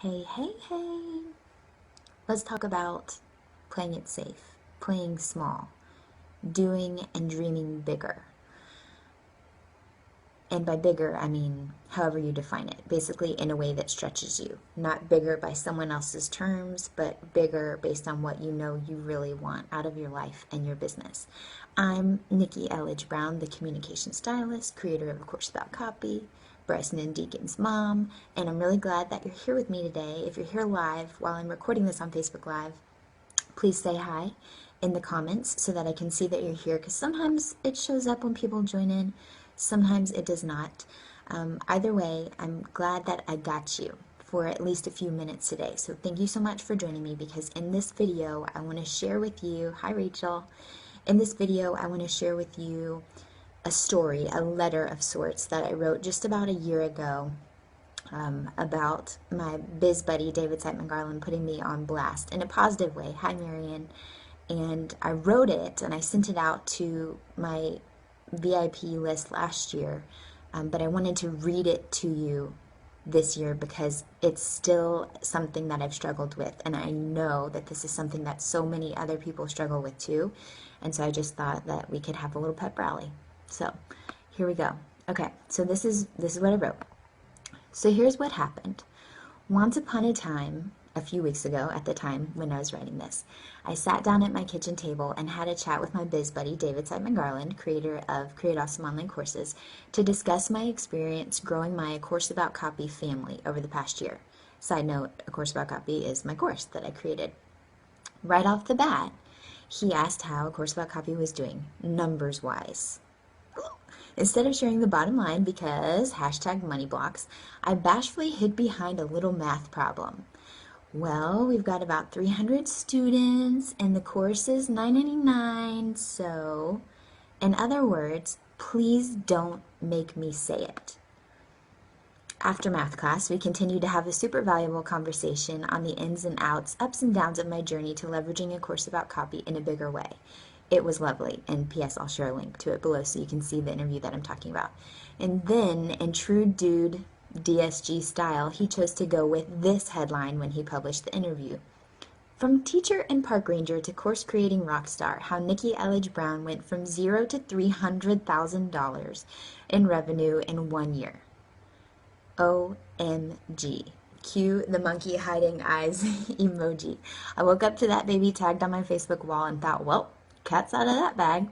Hey, hey, hey. Let's talk about playing it safe, playing small, doing and dreaming bigger. And by bigger, I mean however you define it, basically in a way that stretches you. Not bigger by someone else's terms, but bigger based on what you know you really want out of your life and your business. I'm Nikki Elledge Brown, the communication stylist, creator of A Course About Copy, Bryson and Deacon's mom, and I'm really glad that you're here with me today. If you're here live while I'm recording this on Facebook Live, please say hi in the comments so that I can see that you're here, because sometimes it shows up when people join in, sometimes it does not. Either way, I'm glad that I got you for at least a few minutes today. So thank you so much for joining me, because in this video I want to share with you, hi Rachel, in this video I want to share with you a story, a letter of sorts that I wrote just about a year ago about my biz buddy David Siteman Garland putting me on blast in a positive way. Hi, Marion. And I wrote it and I sent it out to my VIP list last year, but I wanted to read it to you this year because it's still something that I've struggled with, and I know that this is something that so many other people struggle with too, and so I just thought that we could have a little pep rally. So here we go. Okay, so this is what I wrote. So here's what happened. Once upon a time, a few weeks ago at the time when I was writing this, I sat down at my kitchen table and had a chat with my biz buddy, David Siteman Garland, creator of Create Awesome Online Courses, to discuss my experience growing my A Course About Copy family over the past year. Side note, A Course About Copy is my course that I created. Right off the bat, he asked how A Course About Copy was doing, numbers-wise. Instead of sharing the bottom line because hashtag money blocks, I bashfully hid behind a little math problem. Well, we've got about 300 students and the course is $9.99, so in other words, please don't make me say it. After math class, we continued to have a super valuable conversation on the ins and outs, ups and downs of my journey to leveraging A Course About Copy in a bigger way. It was lovely, and P.S. I'll share a link to it below so you can see the interview that I'm talking about. And then, in true dude DSG style, he chose to go with this headline when he published the interview. From teacher and park ranger to course creating rock star, how Nikki Elledge Brown went from $0 to $300,000 in revenue in 1 year. OMG. Cue the monkey hiding eyes emoji. I woke up to that baby tagged on my Facebook wall and thought, well, cat's out of that bag.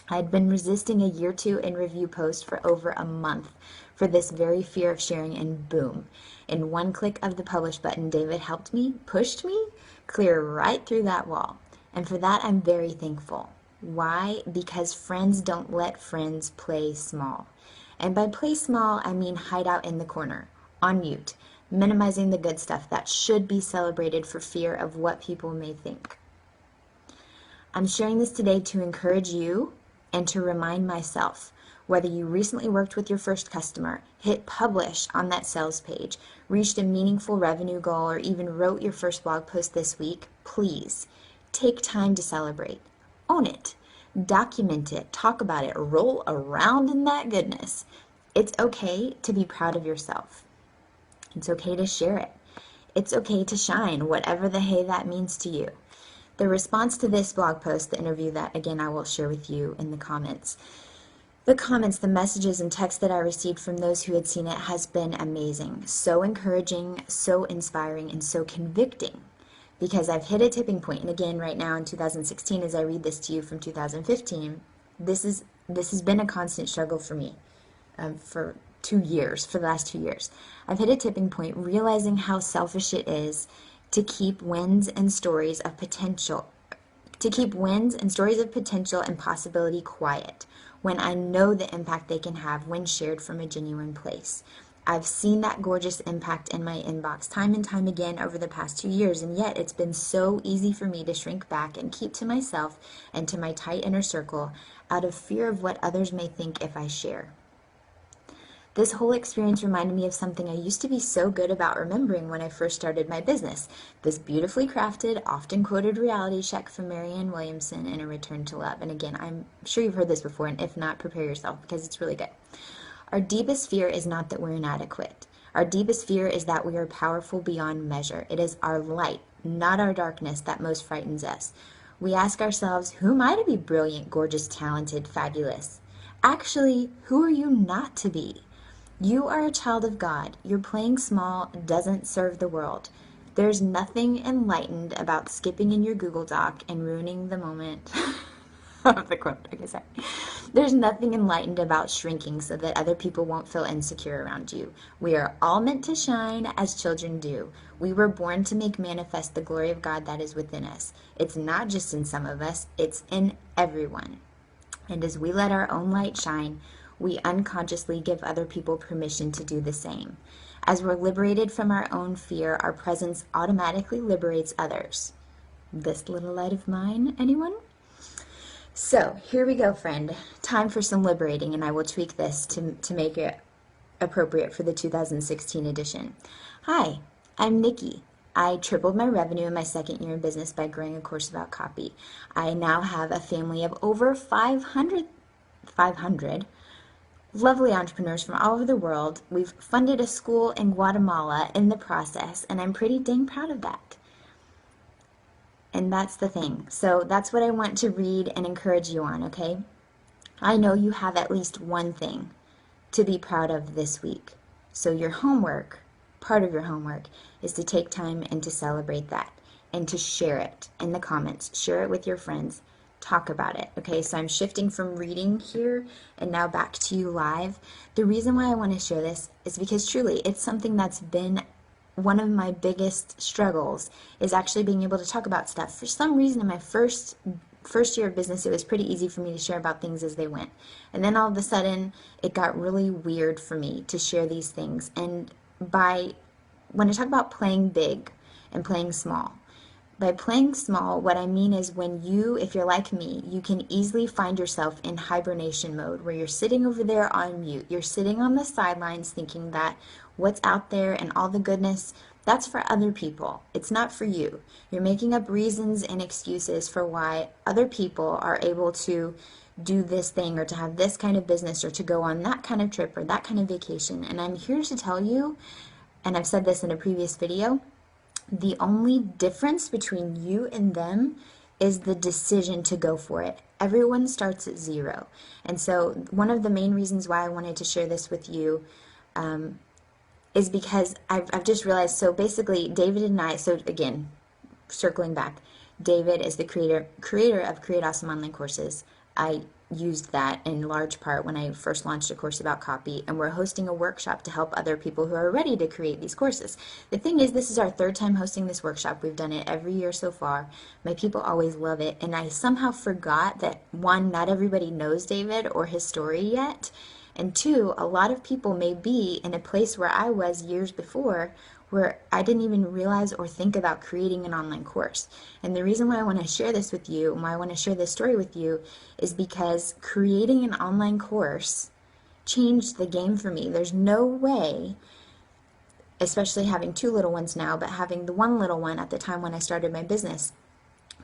I had been resisting a year two in review post for over a month for this very fear of sharing, and boom. In one click of the publish button, David helped me, pushed me, clear right through that wall. And for that, I'm very thankful. Why? Because friends don't let friends play small. And by play small, I mean hide out in the corner, on mute, minimizing the good stuff that should be celebrated for fear of what people may think. I'm sharing this today to encourage you and to remind myself, whether you recently worked with your first customer, hit publish on that sales page, reached a meaningful revenue goal, or even wrote your first blog post this week, please take time to celebrate. Own it. Document it. Talk about it. Roll around in that goodness. It's okay to be proud of yourself. It's okay to share it. It's okay to shine, whatever the hey that means to you. The response to this blog post, the interview that, again, I will share with you in the comments, the messages and texts that I received from those who had seen it has been amazing. So encouraging, so inspiring, and so convicting, because I've hit a tipping point. And again, right now in 2016, as I read this to you from 2015, this has been a constant struggle for me for the last 2 years. I've hit a tipping point, realizing how selfish it is to keep wins and stories of potential and possibility quiet when I know the impact they can have when shared from a genuine place. I've seen that gorgeous impact in my inbox time and time again over the past 2 years, and yet it's been so easy for me to shrink back and keep to myself and to my tight inner circle out of fear of what others may think if I share. This whole experience reminded me of something I used to be so good about remembering when I first started my business. This beautifully crafted, often quoted reality check from Marianne Williamson in A Return to Love. And again, I'm sure you've heard this before, and if not, prepare yourself because it's really good. Our deepest fear is not that we're inadequate. Our deepest fear is that we are powerful beyond measure. It is our light, not our darkness, that most frightens us. We ask ourselves, who am I to be brilliant, gorgeous, talented, fabulous? Actually, who are you not to be? You are a child of God. Your playing small doesn't serve the world. There's nothing enlightened about skipping in your Google Doc and ruining the moment of the quote. Okay, sorry. There's nothing enlightened about shrinking so that other people won't feel insecure around you. We are all meant to shine as children do. We were born to make manifest the glory of God that is within us. It's not just in some of us, it's in everyone. And as we let our own light shine, we unconsciously give other people permission to do the same. As we're liberated from our own fear, our presence automatically liberates others. This little light of mine, anyone? So here we go, friend. Time for some liberating, and I will tweak this to make it appropriate for the 2016 edition. Hi, I'm Nikki. I tripled my revenue in my second year in business by growing a course about copy. I now have a family of over 500 lovely entrepreneurs from all over the world. We've funded a school in Guatemala in the process, and I'm pretty dang proud of that. And that's the thing. So that's what I want to read and encourage you on, okay? I know you have at least one thing to be proud of this week. So your homework, part of your homework, is to take time and to celebrate that and to share it in the comments. Share it with your friends. Talk about it, okay? So I'm shifting from reading here and now back to you live. The reason why I want to share this is because truly it's something that's been one of my biggest struggles, is actually being able to talk about stuff. For some reason in my first year of business, it was pretty easy for me to share about things as they went. And then all of a sudden, it got really weird for me to share these things. And when I talk about playing big and playing small, by playing small, what I mean is when you, if you're like me, you can easily find yourself in hibernation mode where you're sitting over there on mute. You're sitting on the sidelines thinking that what's out there and all the goodness, that's for other people. It's not for you. You're making up reasons and excuses for why other people are able to do this thing or to have this kind of business or to go on that kind of trip or that kind of vacation. And I'm here to tell you, and I've said this in a previous video, the only difference between you and them is the decision to go for it. Everyone starts at zero. And so one of the main reasons why I wanted to share this with you is because I've just realized, so basically David and I, so again, circling back, David is the creator of Create Awesome Online Courses. I used that in large part when I first launched a course about copy, and we're hosting a workshop to help other people who are ready to create these courses. The thing is, this is our third time hosting this workshop. We've done it every year so far. My people always love it, and I somehow forgot that, one, not everybody knows David or his story yet, and two, a lot of people may be in a place where I was years before, where I didn't even realize or think about creating an online course. And the reason why I want to share this with you, and why I want to share this story with you, is because creating an online course changed the game for me. There's no way, especially having two little ones now, but having the one little one at the time when I started my business,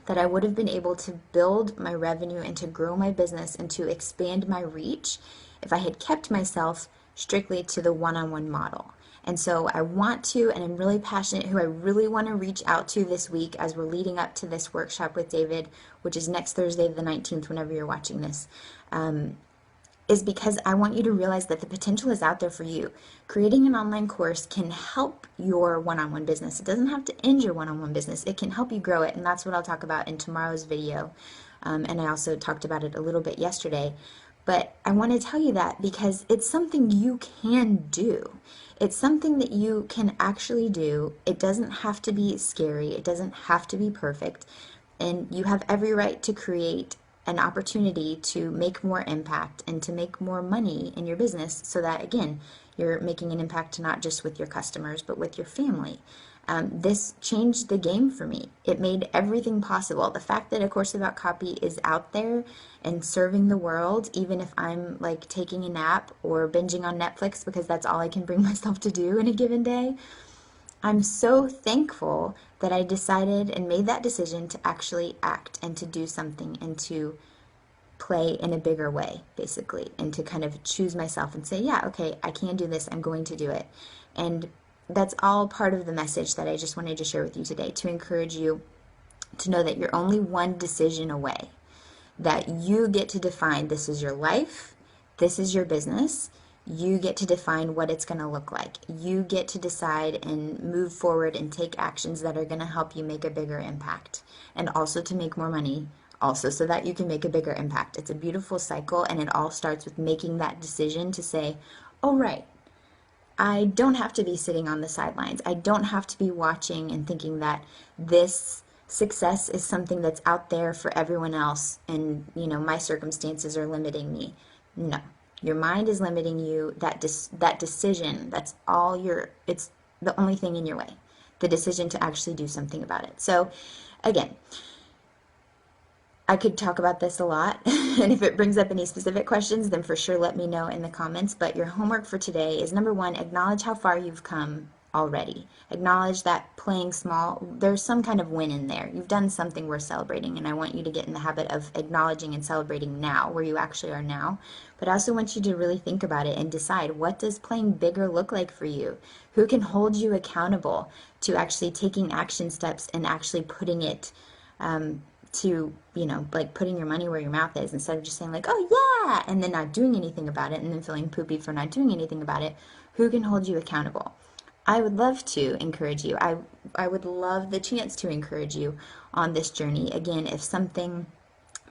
that I would have been able to build my revenue and to grow my business and to expand my reach if I had kept myself strictly to the one-on-one model. And so I want to, and I'm really passionate, who I really want to reach out to this week as we're leading up to this workshop with David, which is next Thursday the 19th, whenever you're watching this, is because I want you to realize that the potential is out there for you. Creating an online course can help your one-on-one business. It doesn't have to end your one-on-one business. It can help you grow it, and that's what I'll talk about in tomorrow's video. And I also talked about it a little bit yesterday. But I want to tell you that because it's something you can do. It's something that you can actually do. It doesn't have to be scary. It doesn't have to be perfect. And you have every right to create an opportunity to make more impact and to make more money in your business so that, again, you're making an impact not just with your customers, but with your family. This changed the game for me. It made everything possible. The fact that A Course About Copy is out there and serving the world, even if I'm like taking a nap or binging on Netflix because that's all I can bring myself to do in a given day, I'm so thankful that I decided and made that decision to actually act and to do something and to play in a bigger way, basically, and to kind of choose myself and say, yeah, okay, I can do this, I'm going to do it. And that's all part of the message that I just wanted to share with you today, to encourage you to know that you're only one decision away, that you get to define this is your life, this is your business. You get to define what it's going to look like. You get to decide and move forward and take actions that are going to help you make a bigger impact, and also to make more money, also so that you can make a bigger impact. It's a beautiful cycle, and it all starts with making that decision to say, oh, right, I don't have to be sitting on the sidelines. I don't have to be watching and thinking that this success is something that's out there for everyone else, and my circumstances are limiting me. No, your mind is limiting you. That decision, that's all it's the only thing in your way, the decision to actually do something about it. So again, I could talk about this a lot, and if it brings up any specific questions, then for sure let me know in the comments. But your homework for today is, number one, acknowledge how far you've come already. Acknowledge that playing small, there's some kind of win in there. You've done something worth celebrating, and I want you to get in the habit of acknowledging and celebrating now, where you actually are now. But I also want you to really think about it and decide, what does playing bigger look like for you? Who can hold you accountable to actually taking action steps and actually putting it to, like putting your money where your mouth is, instead of just saying like, oh yeah, and then not doing anything about it and then feeling poopy for not doing anything about it. Who can hold you accountable? I would love to encourage you. I would love the chance to encourage you on this journey. Again, if something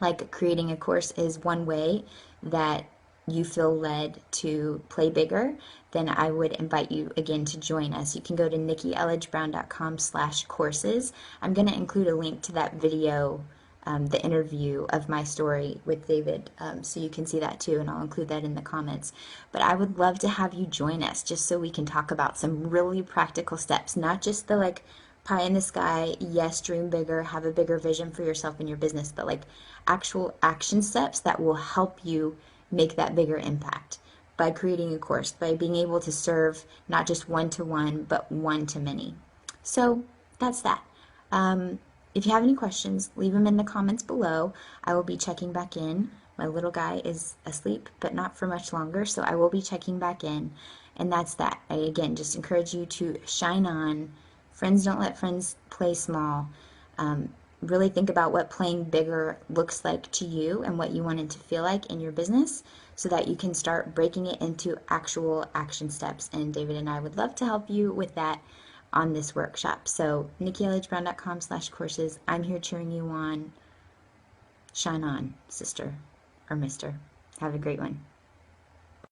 like creating a course is one way that you feel led to play bigger, then I would invite you again to join us. You can go to nikkieelledgebrown.com/courses. I'm going to include a link to that video, the interview of my story with David, so you can see that too, and I'll include that in the comments. But I would love to have you join us, just so we can talk about some really practical steps, not just the like pie in the sky, yes, dream bigger, have a bigger vision for yourself and your business, but like actual action steps that will help you make that bigger impact by creating a course, by being able to serve not just one-to-one, but one-to-many. So that's that. If you have any questions, leave them in the comments below. I will be checking back in. My little guy is asleep, but not for much longer, so I will be checking back in. And that's that. I, again, just encourage you to shine on. Friends don't let friends play small. Really think about what playing bigger looks like to you and what you want it to feel like in your business, so that you can start breaking it into actual action steps. And David and I would love to help you with that on this workshop. So nikkieelledgebrown.com/courses. I'm here cheering you on. Shine on, sister or mister. Have a great one.